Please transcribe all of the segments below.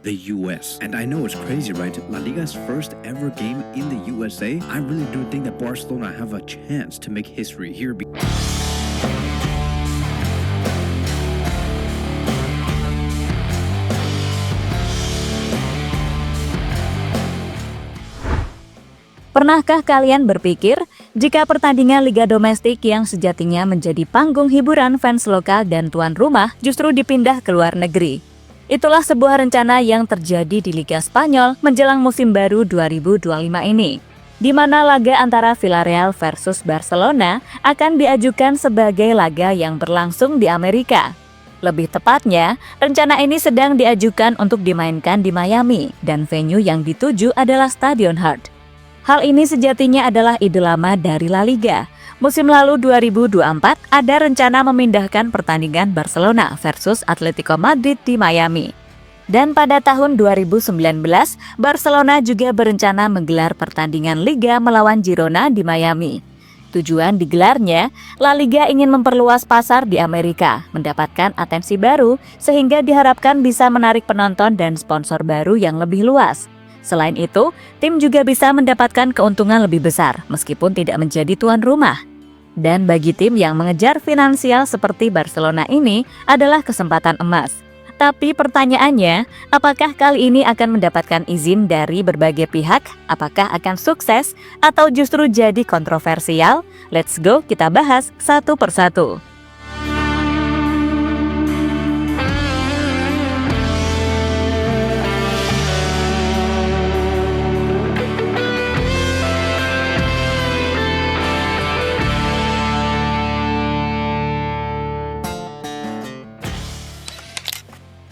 the US. And I know it's crazy, right? La Liga's first ever game in the USA. I really do think that Barcelona have a chance to make history here. Pernahkah kalian berpikir jika pertandingan liga domestik yang sejatinya menjadi panggung hiburan fans lokal dan tuan rumah justru dipindah ke luar negeri? Itulah sebuah rencana yang terjadi di Liga Spanyol menjelang musim baru 2025 ini, di mana laga antara Villarreal versus Barcelona akan diajukan sebagai laga yang berlangsung di Amerika. Lebih tepatnya, rencana ini sedang diajukan untuk dimainkan di Miami dan venue yang dituju adalah Stadion Hart. Hal ini sejatinya adalah ide lama dari La Liga. Musim lalu 2024 ada rencana memindahkan pertandingan Barcelona versus Atletico Madrid di Miami. Dan pada tahun 2019, Barcelona juga berencana menggelar pertandingan Liga melawan Girona di Miami. Tujuan digelarnya, La Liga ingin memperluas pasar di Amerika, mendapatkan atensi baru, sehingga diharapkan bisa menarik penonton dan sponsor baru yang lebih luas. Selain itu, tim juga bisa mendapatkan keuntungan lebih besar meskipun tidak menjadi tuan rumah. Dan bagi tim yang mengejar finansial seperti Barcelona ini adalah kesempatan emas. Tapi pertanyaannya, apakah kali ini akan mendapatkan izin dari berbagai pihak? Apakah akan sukses atau justru jadi kontroversial? Let's go, kita bahas satu persatu.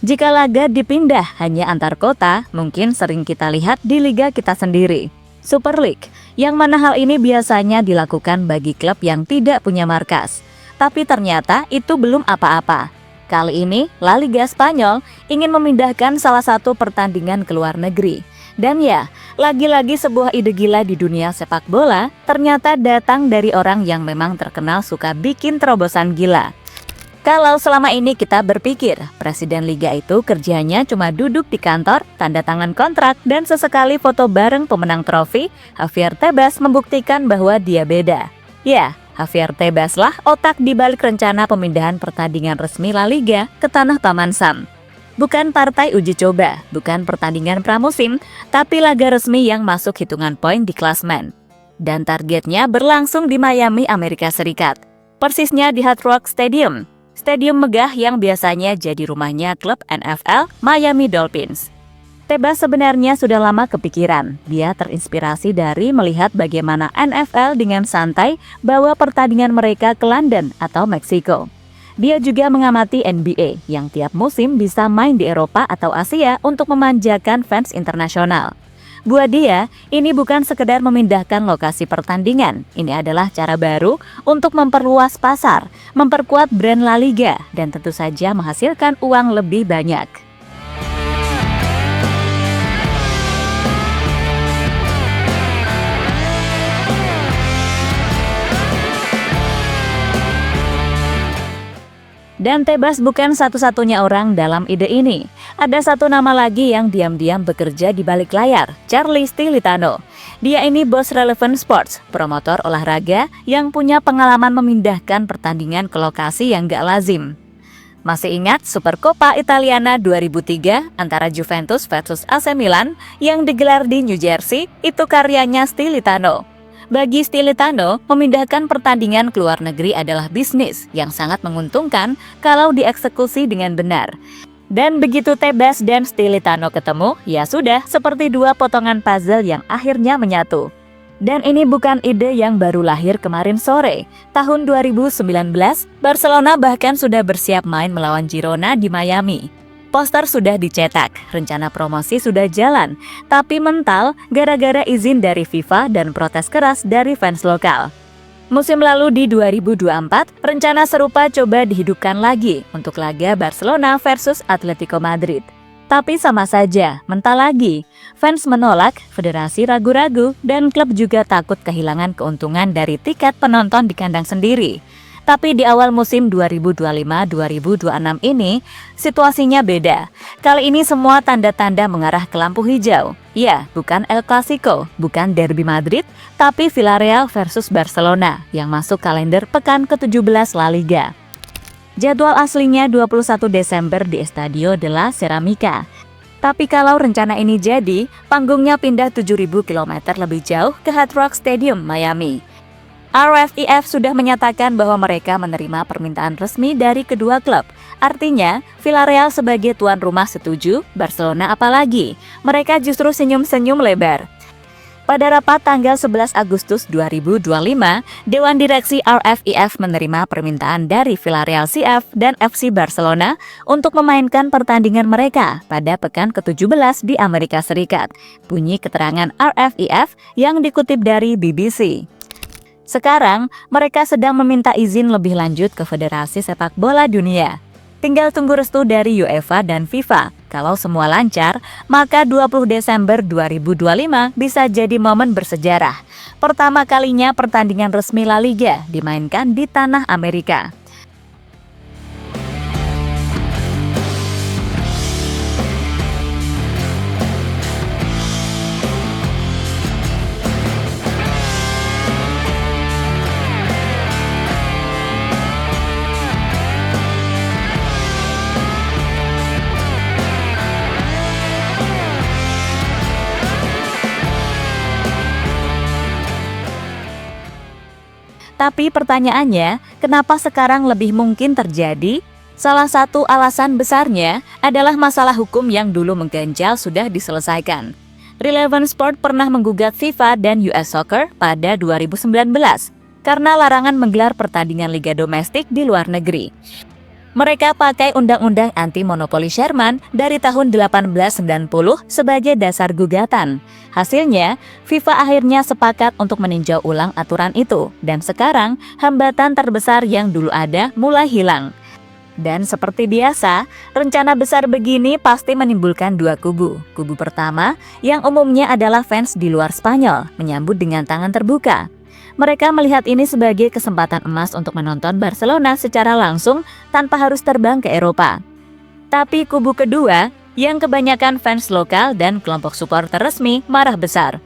Jika laga dipindah hanya antar kota, mungkin sering kita lihat di liga kita sendiri, Super League, yang mana hal ini biasanya dilakukan bagi klub yang tidak punya markas. Tapi ternyata itu belum apa-apa. Kali ini, La Liga Spanyol ingin memindahkan salah satu pertandingan ke luar negeri. Dan ya, lagi-lagi sebuah ide gila di dunia sepak bola ternyata datang dari orang yang memang terkenal suka bikin terobosan gila. Kalau selama ini kita berpikir presiden liga itu kerjanya cuma duduk di kantor, tanda tangan kontrak, dan sesekali foto bareng pemenang trofi, Javier Tebas membuktikan bahwa dia beda. Ya, Javier Tebas lah otak di balik rencana pemindahan pertandingan resmi La Liga ke tanah Taman Sam. Bukan partai uji coba, bukan pertandingan pramusim, tapi laga resmi yang masuk hitungan poin di klasmen. Dan targetnya berlangsung di Miami, Amerika Serikat. Persisnya di Hard Rock Stadium. Stadium megah yang biasanya jadi rumahnya klub NFL Miami Dolphins. Tebas sebenarnya sudah lama kepikiran. Dia terinspirasi dari melihat bagaimana NFL dengan santai bawa pertandingan mereka ke London atau Meksiko. Dia juga mengamati NBA yang tiap musim bisa main di Eropa atau Asia untuk memanjakan fans internasional. Buat dia, ini bukan sekedar memindahkan lokasi pertandingan. Ini adalah cara baru untuk memperluas pasar, memperkuat brand La Liga, dan tentu saja menghasilkan uang lebih banyak. Dan Tebas bukan satu-satunya orang dalam ide ini. Ada satu nama lagi yang diam-diam bekerja di balik layar, Charlie Stilitano. Dia ini bos Relevant Sports, promotor olahraga yang punya pengalaman memindahkan pertandingan ke lokasi yang gak lazim. Masih ingat Supercoppa Italiana 2003 antara Juventus versus AC Milan yang digelar di New Jersey? Itu karyanya Stilitano. Bagi Stilitano, memindahkan pertandingan ke luar negeri adalah bisnis yang sangat menguntungkan kalau dieksekusi dengan benar. Dan begitu Tebas dan Stilitano ketemu, ya sudah seperti dua potongan puzzle yang akhirnya menyatu. Dan ini bukan ide yang baru lahir kemarin sore. Tahun 2019, Barcelona bahkan sudah bersiap main melawan Girona di Miami. Poster sudah dicetak, rencana promosi sudah jalan, tapi mental gara-gara izin dari FIFA dan protes keras dari fans lokal. Musim lalu di 2024, rencana serupa coba dihidupkan lagi untuk laga Barcelona versus Atletico Madrid. Tapi sama saja, mental lagi. Fans menolak, federasi ragu-ragu, dan klub juga takut kehilangan keuntungan dari tiket penonton di kandang sendiri. Tapi di awal musim 2025-2026 ini, situasinya beda. Kali ini semua tanda-tanda mengarah ke lampu hijau. Ya, bukan El Clasico, bukan Derby Madrid, tapi Villarreal versus Barcelona yang masuk kalender pekan ke-17 La Liga. Jadwal aslinya 21 Desember di Estadio de la Cerámica. Tapi kalau rencana ini jadi, panggungnya pindah 7.000 km lebih jauh ke Hard Rock Stadium, Miami. RFEF sudah menyatakan bahwa mereka menerima permintaan resmi dari kedua klub. Artinya, Villarreal sebagai tuan rumah setuju, Barcelona apalagi. Mereka justru senyum-senyum lebar. Pada rapat tanggal 11 Agustus 2025, Dewan Direksi RFEF menerima permintaan dari Villarreal CF dan FC Barcelona untuk memainkan pertandingan mereka pada pekan ke-17 di Amerika Serikat. Bunyi keterangan RFEF yang dikutip dari BBC. Sekarang, mereka sedang meminta izin lebih lanjut ke Federasi Sepak Bola Dunia. Tinggal tunggu restu dari UEFA dan FIFA. Kalau semua lancar, maka 20 Desember 2025 bisa jadi momen bersejarah. Pertama kalinya pertandingan resmi La Liga dimainkan di tanah Amerika. Tapi pertanyaannya, kenapa sekarang lebih mungkin terjadi? Salah satu alasan besarnya adalah masalah hukum yang dulu mengganjal sudah diselesaikan. Relevan Sport pernah menggugat FIFA dan US Soccer pada 2019 karena larangan menggelar pertandingan liga domestik di luar negeri. Mereka pakai Undang-Undang Anti-Monopoli Sherman dari tahun 1890 sebagai dasar gugatan. Hasilnya, FIFA akhirnya sepakat untuk meninjau ulang aturan itu, dan sekarang hambatan terbesar yang dulu ada mulai hilang. Dan seperti biasa, rencana besar begini pasti menimbulkan dua kubu. Kubu pertama, yang umumnya adalah fans di luar Spanyol, menyambut dengan tangan terbuka. Mereka melihat ini sebagai kesempatan emas untuk menonton Barcelona secara langsung tanpa harus terbang ke Eropa. Tapi kubu kedua, yang kebanyakan fans lokal dan kelompok supporter resmi marah besar.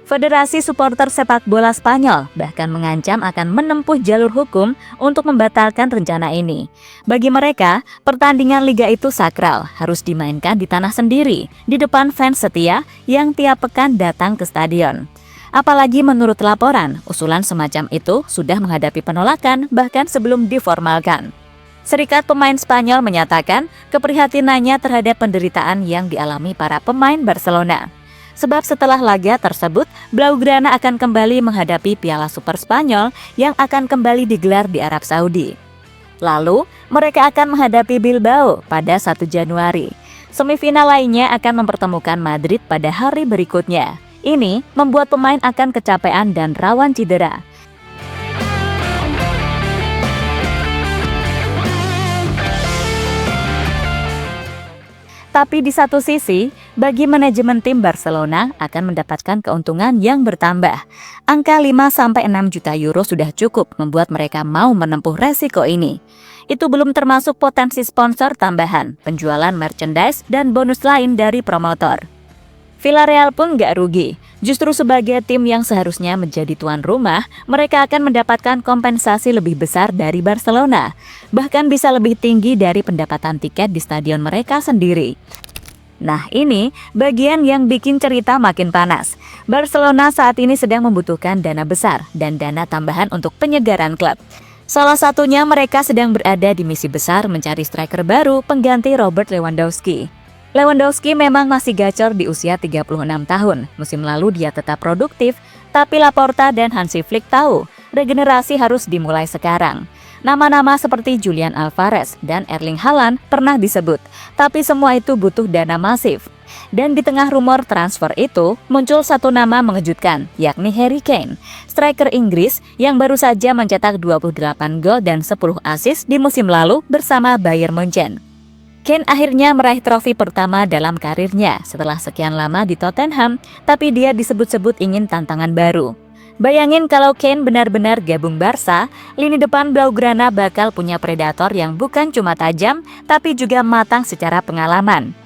Federasi Supporter Sepak Bola Spanyol bahkan mengancam akan menempuh jalur hukum untuk membatalkan rencana ini. Bagi mereka, pertandingan liga itu sakral, harus dimainkan di tanah sendiri, di depan fans setia yang tiap pekan datang ke stadion. Apalagi menurut laporan, usulan semacam itu sudah menghadapi penolakan bahkan sebelum diformalkan. Serikat Pemain Spanyol menyatakan keprihatinannya terhadap penderitaan yang dialami para pemain Barcelona. Sebab setelah laga tersebut, Blaugrana akan kembali menghadapi Piala Super Spanyol yang akan kembali digelar di Arab Saudi. Lalu, mereka akan menghadapi Bilbao pada 1 Januari. Semifinal lainnya akan mempertemukan Madrid pada hari berikutnya. Ini membuat pemain akan kecapean dan rawan cedera. Tapi di satu sisi, bagi manajemen tim Barcelona akan mendapatkan keuntungan yang bertambah. Angka 5-6 juta euro sudah cukup membuat mereka mau menempuh resiko ini. Itu belum termasuk potensi sponsor tambahan, penjualan merchandise, dan bonus lain dari promotor. Villarreal pun gak rugi. Justru sebagai tim yang seharusnya menjadi tuan rumah, mereka akan mendapatkan kompensasi lebih besar dari Barcelona. Bahkan bisa lebih tinggi dari pendapatan tiket di stadion mereka sendiri. Nah, ini bagian yang bikin cerita makin panas. Barcelona saat ini sedang membutuhkan dana besar dan dana tambahan untuk penyegaran klub. Salah satunya mereka sedang berada di misi besar mencari striker baru pengganti Robert Lewandowski. Lewandowski memang masih gacor di usia 36 tahun. Musim lalu dia tetap produktif, tapi Laporta dan Hansi Flick tahu regenerasi harus dimulai sekarang. Nama-nama seperti Julian Alvarez dan Erling Haaland pernah disebut, tapi semua itu butuh dana masif. Dan di tengah rumor transfer itu, muncul satu nama mengejutkan, yakni Harry Kane, striker Inggris yang baru saja mencetak 28 gol dan 10 assist di musim lalu bersama Bayern Munchen. Kane akhirnya meraih trofi pertama dalam karirnya setelah sekian lama di Tottenham, tapi dia disebut-sebut ingin tantangan baru. Bayangin kalau Kane benar-benar gabung Barca, lini depan Blaugrana bakal punya predator yang bukan cuma tajam, tapi juga matang secara pengalaman.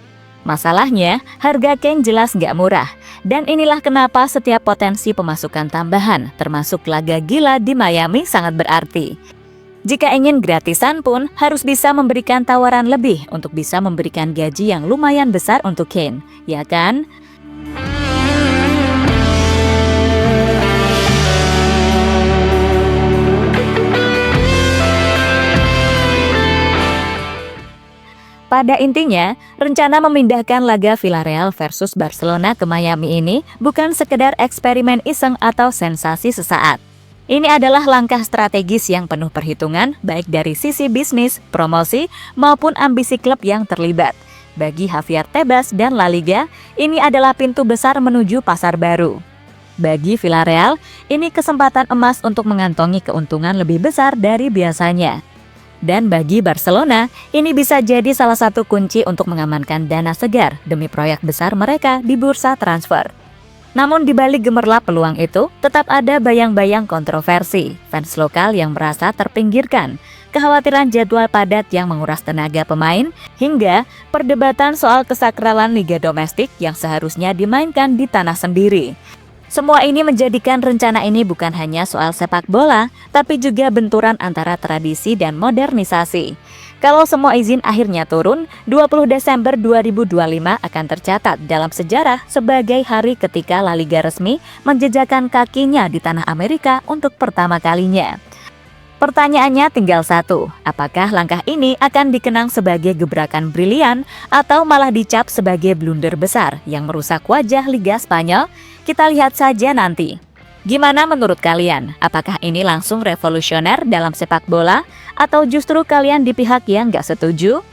Masalahnya, harga Kane jelas nggak murah. Dan inilah kenapa setiap potensi pemasukan tambahan, termasuk laga gila di Miami, sangat berarti. Jika ingin gratisan pun, harus bisa memberikan tawaran lebih untuk bisa memberikan gaji yang lumayan besar untuk Kane, ya kan? Pada intinya, rencana memindahkan laga Villarreal versus Barcelona ke Miami ini bukan sekedar eksperimen iseng atau sensasi sesaat. Ini adalah langkah strategis yang penuh perhitungan, baik dari sisi bisnis, promosi, maupun ambisi klub yang terlibat. Bagi Javier Tebas dan La Liga, ini adalah pintu besar menuju pasar baru. Bagi Villarreal, ini kesempatan emas untuk mengantongi keuntungan lebih besar dari biasanya. Dan bagi Barcelona, ini bisa jadi salah satu kunci untuk mengamankan dana segar demi proyek besar mereka di bursa transfer. Namun di balik gemerlap peluang itu, tetap ada bayang-bayang kontroversi, fans lokal yang merasa terpinggirkan, kekhawatiran jadwal padat yang menguras tenaga pemain, hingga perdebatan soal kesakralan liga domestik yang seharusnya dimainkan di tanah sendiri. Semua ini menjadikan rencana ini bukan hanya soal sepak bola, tapi juga benturan antara tradisi dan modernisasi. Kalau semua izin akhirnya turun, 20 Desember 2025 akan tercatat dalam sejarah sebagai hari ketika La Liga resmi menjejakkan kakinya di tanah Amerika untuk pertama kalinya. Pertanyaannya tinggal satu, apakah langkah ini akan dikenang sebagai gebrakan brilian atau malah dicap sebagai blunder besar yang merusak wajah Liga Spanyol? Kita lihat saja nanti. Gimana menurut kalian? Apakah ini langsung revolusioner dalam sepak bola? Atau justru kalian di pihak yang gak setuju?